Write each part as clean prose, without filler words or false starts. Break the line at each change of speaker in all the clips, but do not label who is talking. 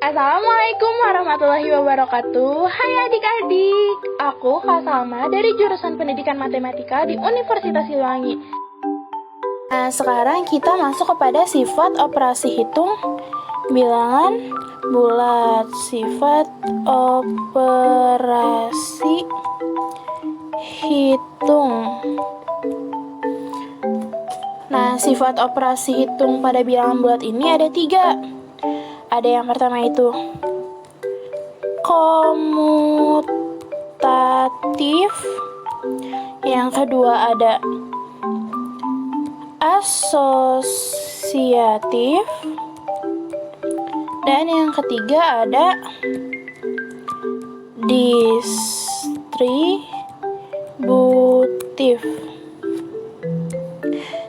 Assalamualaikum warahmatullahi wabarakatuh. Hai adik-adik, aku Kak Salma dari jurusan Pendidikan Matematika di Universitas Siliwangi. Nah, sekarang kita masuk kepada sifat operasi hitung bilangan bulat. Sifat operasi hitung. Nah, sifat operasi hitung pada bilangan bulat ini ada 3. Ada yang pertama itu komutatif, yang kedua ada asosiatif, dan yang ketiga ada distributif.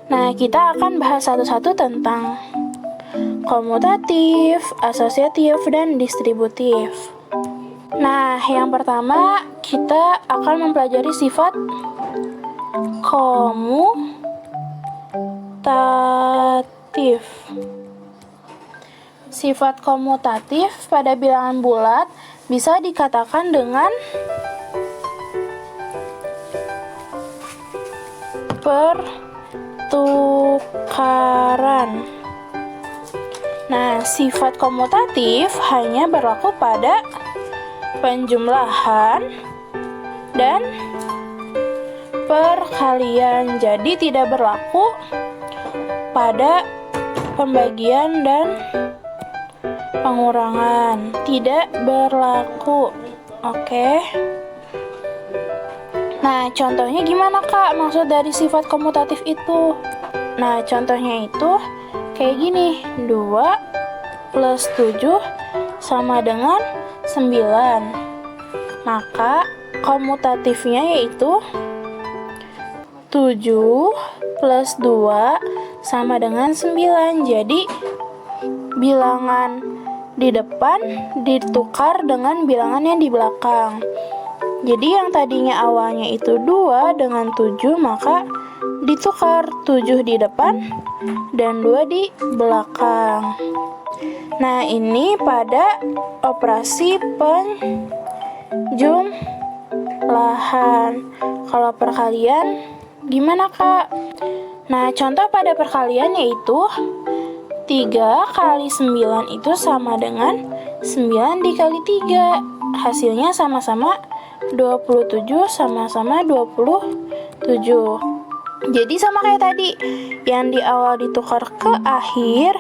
Nah, kita akan bahas satu-satu tentang komutatif, asosiatif, dan distributif. Nah, yang pertama kita akan mempelajari sifat komutatif. Sifat komutatif pada bilangan bulat bisa dikatakan dengan pertukaran. Nah, sifat komutatif hanya berlaku pada penjumlahan dan perkalian, jadi tidak berlaku pada pembagian dan pengurangan. Tidak berlaku. Oke. Nah, contohnya gimana, Kak? Maksud dari sifat komutatif itu? Nah, contohnya itu kayak gini. 2 plus 7 sama dengan 9. Maka komutatifnya yaitu 7 plus 2 sama dengan 9. Jadi bilangan di depan ditukar dengan bilangan yang di belakang. Jadi yang tadinya awalnya itu 2 dengan 7, maka ditukar 7 di depan dan 2 di belakang. Nah, ini pada operasi penjumlahan. Kalau perkalian gimana, Kak? Nah, contoh pada perkalian yaitu 3 kali 9 itu sama dengan 9 dikali 3. Hasilnya sama-sama 27, sama-sama 27. Jadi sama kayak tadi, yang di awal ditukar ke akhir,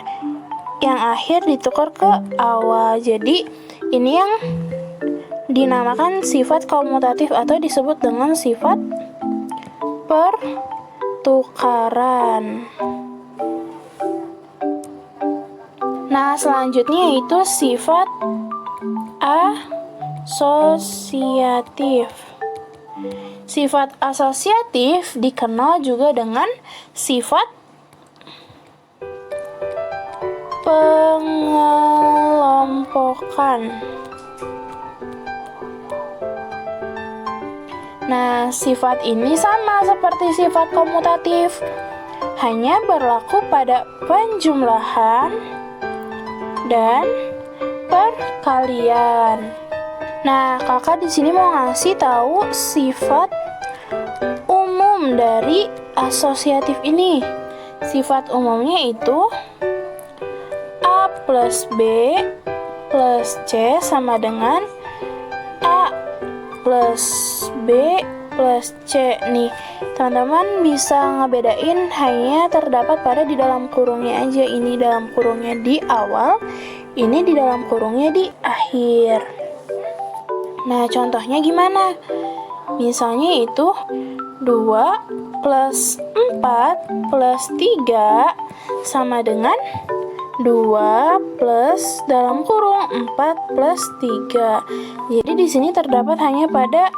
yang akhir ditukar ke awal. Jadi ini yang dinamakan sifat komutatif atau disebut dengan sifat pertukaran. Nah, selanjutnya yaitu sifat asosiatif. Sifat asosiatif dikenal juga dengan sifat pengelompokan. Nah, sifat ini sama seperti sifat komutatif, hanya berlaku pada penjumlahan dan perkalian. Nah, kakak di sini mau ngasih tahu sifat umum dari asosiatif ini. Sifat umumnya itu A plus B plus C sama dengan A plus B plus C. Nih, teman-teman bisa ngebedain hanya terdapat pada di dalam kurungnya aja. Ini dalam kurungnya di awal, ini di dalam kurungnya di akhir. Nah, contohnya gimana? Misalnya itu 2 plus 4 plus 3 sama dengan 2 plus dalam kurung 4 plus 3. Jadi di sini terdapat hanya pada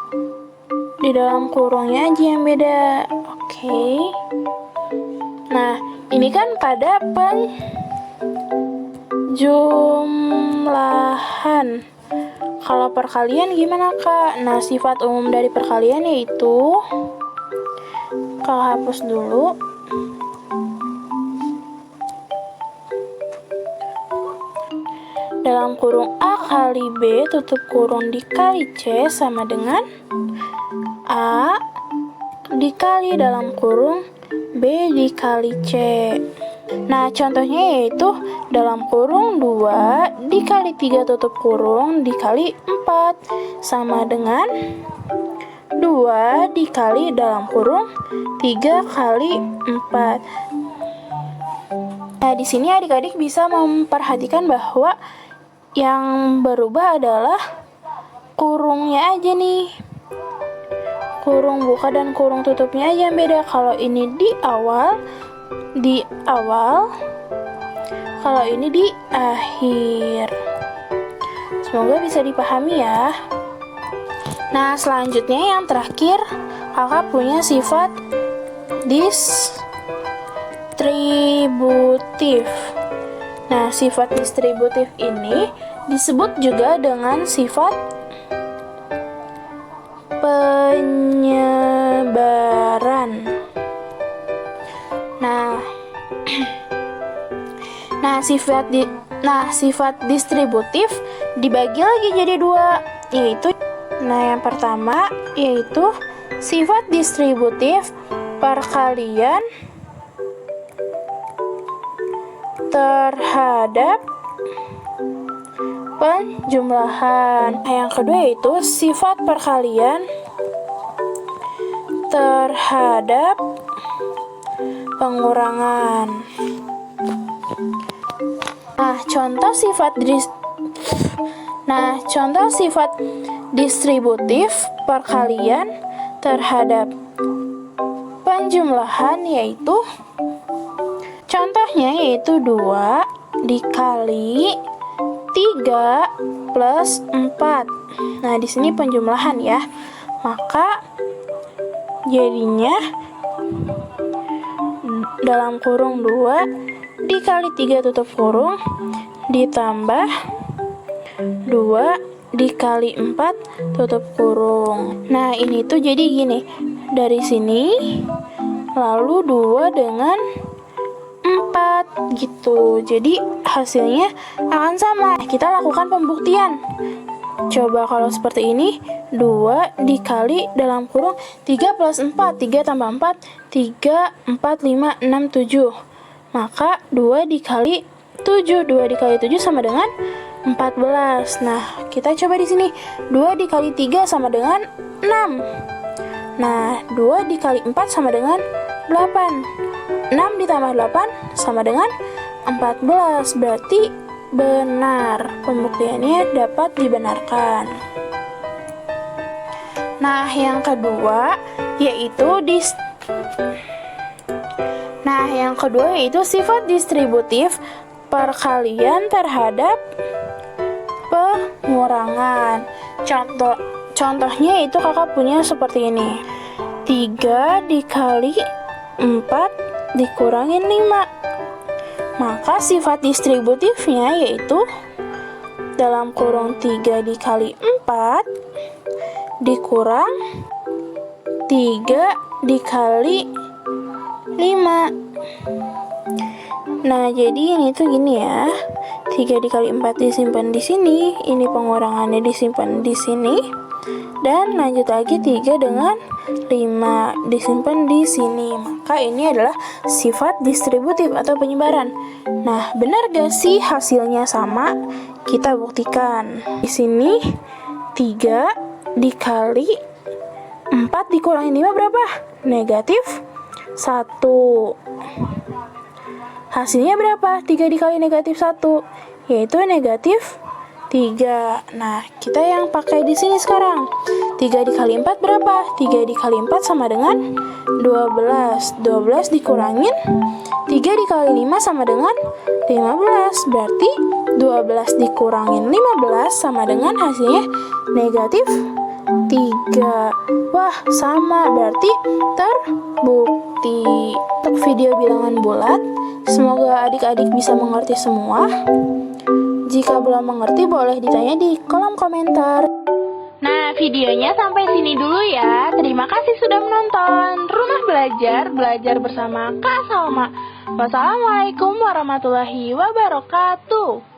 di dalam kurungnya aja yang beda. Oke. Nah, ini kan pada penjumlahan. Kalau perkalian gimana, Kak? Nah, sifat umum dari perkalian yaitu, Kak hapus dulu. dalam kurung A kali B tutup kurung dikali C sama dengan A dikali dalam kurung B dikali C. Nah, contohnya yaitu dalam kurung 2 dikali 3 tutup kurung dikali 4 sama dengan 2 dikali dalam kurung 3 kali 4. Nah, di sini adik-adik bisa memperhatikan bahwa yang berubah adalah kurungnya aja nih. Kurung buka dan kurung tutupnya aja yang beda. Kalau ini di awal, kalau ini di akhir. Semoga bisa dipahami ya. Nah, selanjutnya yang terakhir, kakak punya sifat distributif. Nah, sifat distributif ini disebut juga dengan sifat penyebaran. Sifat distributif dibagi lagi jadi dua, yaitu yang pertama yaitu sifat distributif perkalian terhadap penjumlahan. Yang kedua yaitu sifat perkalian terhadap pengurangan. Contoh sifat distributif perkalian terhadap penjumlahan yaitu contohnya yaitu 2 dikali 3 plus 4. Nah, di sini penjumlahan ya. Maka jadinya dalam kurung 2 dikali 3 tutup kurung ditambah 2 dikali 4 tutup kurung. Nah, ini tuh jadi gini. Dari sini lalu 2 dengan 4 gitu. Jadi hasilnya akan sama. Kita lakukan pembuktian. Coba kalau seperti ini, 2 dikali dalam kurung 3 plus 4, 3 tambah 4, 3, 4, 5, 6, 7. Maka 2 dikali 7, 2 dikali 7 sama dengan 14. Nah, kita coba di sini. 2 dikali 3 sama dengan 6. Nah, 2 dikali 4 sama dengan 8. 6 ditambah 8 sama dengan 14. Berarti benar. Pembuktiannya dapat dibenarkan. Nah, yang kedua yaitu sifat distributif perkalian terhadap pengurangan. Contohnya itu kakak punya seperti ini. 3 dikali 4 dikurangin 5. Maka sifat distributifnya yaitu dalam kurung 3 dikali 4 dikurang 3 dikali 5. Nah, jadi ini tuh gini ya. 3 dikali 4 disimpan di sini, ini pengurangannya disimpan di sini. Dan lanjut lagi 3 dengan 5 disimpan di sini. Maka ini adalah sifat distributif atau penyebaran. Nah, benar gak sih hasilnya sama? Kita buktikan. Di sini 3 dikali 4 dikurangi 5 berapa? Negatif 1. Hasilnya berapa? 3 dikali negatif 1, yaitu negatif 3. Nah, kita yang pakai di sini sekarang. 3 dikali 4 berapa? 3 dikali 4 sama dengan 12. 12 dikurangin 3 dikali 5 sama dengan 15. Berarti 12 dikurangin 15 sama dengan hasilnya negatif 3. Wah, sama. Berarti terbukti. Untuk video bilangan bulat, semoga adik-adik bisa mengerti semua. Jika belum mengerti, boleh ditanya di kolom komentar. Nah, videonya sampai sini dulu ya. Terima kasih sudah menonton. Rumah belajar bersama Kak Salma. Wassalamualaikum warahmatullahi wabarakatuh.